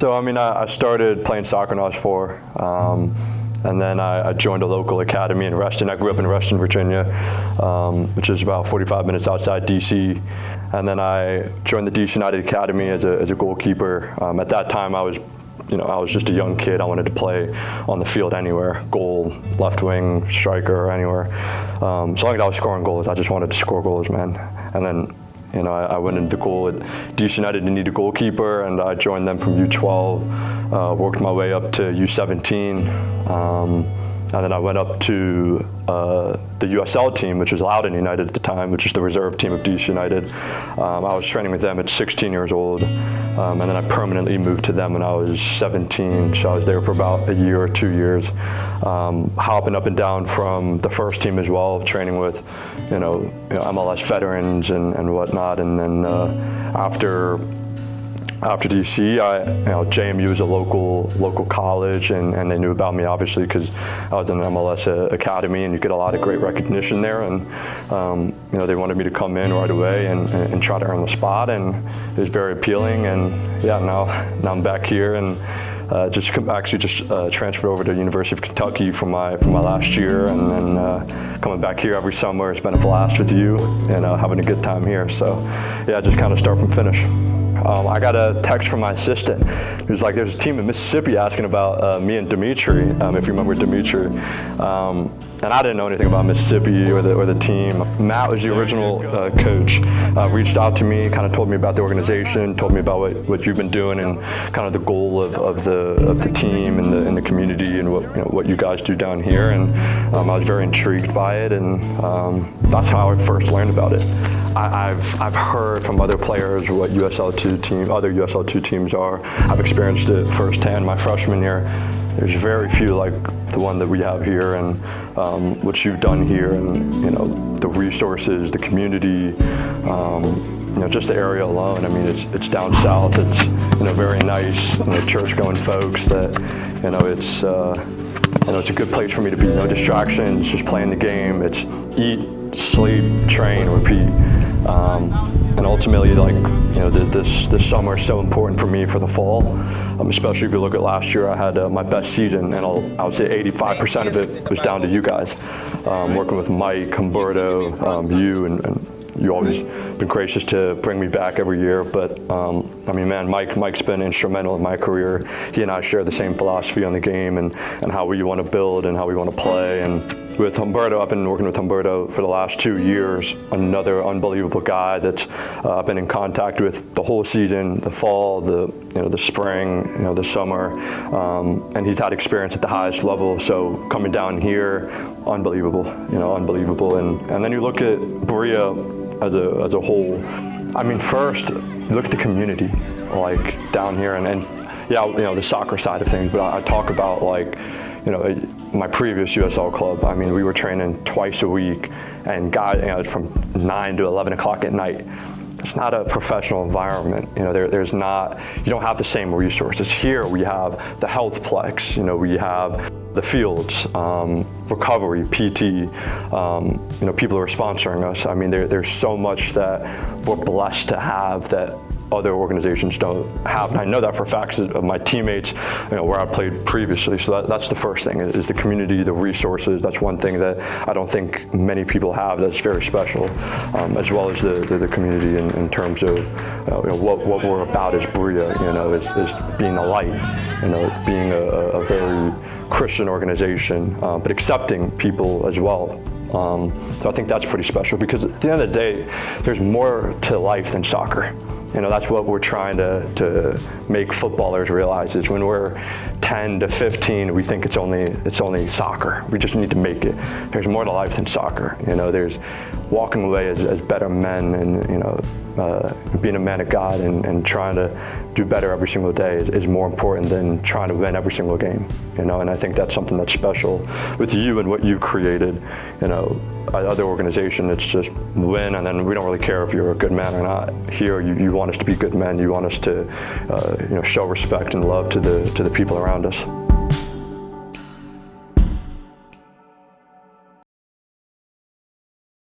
So, I mean, I started playing soccer when I was 4. And then I joined a local academy in Reston. I grew up in Reston, Virginia, which is about 45 minutes outside DC. And then I joined the DC United Academy as a goalkeeper. At that time, I was just a young kid. I wanted to play on the field anywhere, goal, left wing, striker, anywhere. So long as I was scoring goals, I just wanted to score goals, man. And then, I went into the goal at DC United to need a goalkeeper, and I joined them from U12, worked my way up to U17, and then I went up to the USL team, which was Loudoun United at the time, which is the reserve team of DC United. I was training with them at 16 years old, and then I permanently moved to them when I was 17, so I was there for about a year or 2 years, hopping up and down from the first team as well, training with MLS veterans and whatnot, and then after DC, JMU is a local college, and they knew about me obviously because I was in an MLS academy, and you get a lot of great recognition there, and they wanted me to come in right away and try to earn the spot, and it was very appealing, and yeah, now I'm back here, and just transferred over to University of Kentucky for my last year, and then coming back here every summer. It's been a blast with you, and having a good time here. So yeah, just kind of start from finish. I got a text from my assistant. He was like, there's a team in Mississippi asking about me and Dimitri, if you remember Dimitri. And I didn't know anything about Mississippi or the team. Matt was the original coach, reached out to me, kind of told me about the organization, told me about what you've been doing and kind of the goal of the team and the community and what you guys do down here. And I was very intrigued by it, and that's how I first learned about it. I've heard from other players what other USL2 teams are. I've experienced it firsthand my freshman year. There's very few like the one that we have here, and what you've done here, and the resources, the community, just the area alone. I mean, it's down south. It's very nice, church-going folks that it's a good place for me to be. No distractions, just playing the game. It's eat, sleep, train, repeat. And ultimately, this summer is so important for me for the fall, especially if you look at last year. I had my best season, and I would say 85% of it was down to you guys. Working with Mike, Humberto, you, and you always been gracious to bring me back every year. But I mean, man, Mike's been instrumental in my career. He and I share the same philosophy on the game and how we want to build and how we want to play. And with Humberto, I've been working with Humberto for the last 2 years. Another unbelievable guy that I've been in contact with the whole season, the fall, the spring, the summer, and he's had experience at the highest level. So coming down here, unbelievable, unbelievable. And then you look at Brilla as a whole. I mean, first you look at the community, like down here, and yeah, the soccer side of things. But I talk about my previous USL club. I mean, we were training twice a week, and guys, from 9 to 11 o'clock at night. It's not a professional environment. There's not. You don't have the same resources here. We have the healthplex. We have the fields, recovery, PT. People who are sponsoring us. I mean, there's so much that we're blessed to have that other organizations don't have. And I know that for facts of my teammates, where I played previously. So that's the first thing, is the community, the resources. That's one thing that I don't think many people have that's very special, as well as the community in terms of what we're about as Brilla, is being a light, being a very Christian organization, but accepting people as well. So I think that's pretty special, because at the end of the day, there's more to life than soccer. That's what we're trying to make footballers realize, is when we're 10 to 15, we think it's only soccer. We just need to make it. There's more to life than soccer. There's walking away as better men, and being a man of God and trying to do better every single day is more important than trying to win every single game. And I think that's something that's special with you and what you've created. Other organization, it's just win, and then we don't really care if you're a good man or not. Here, you want us to be good men. You want us to, show respect and love to the people around us.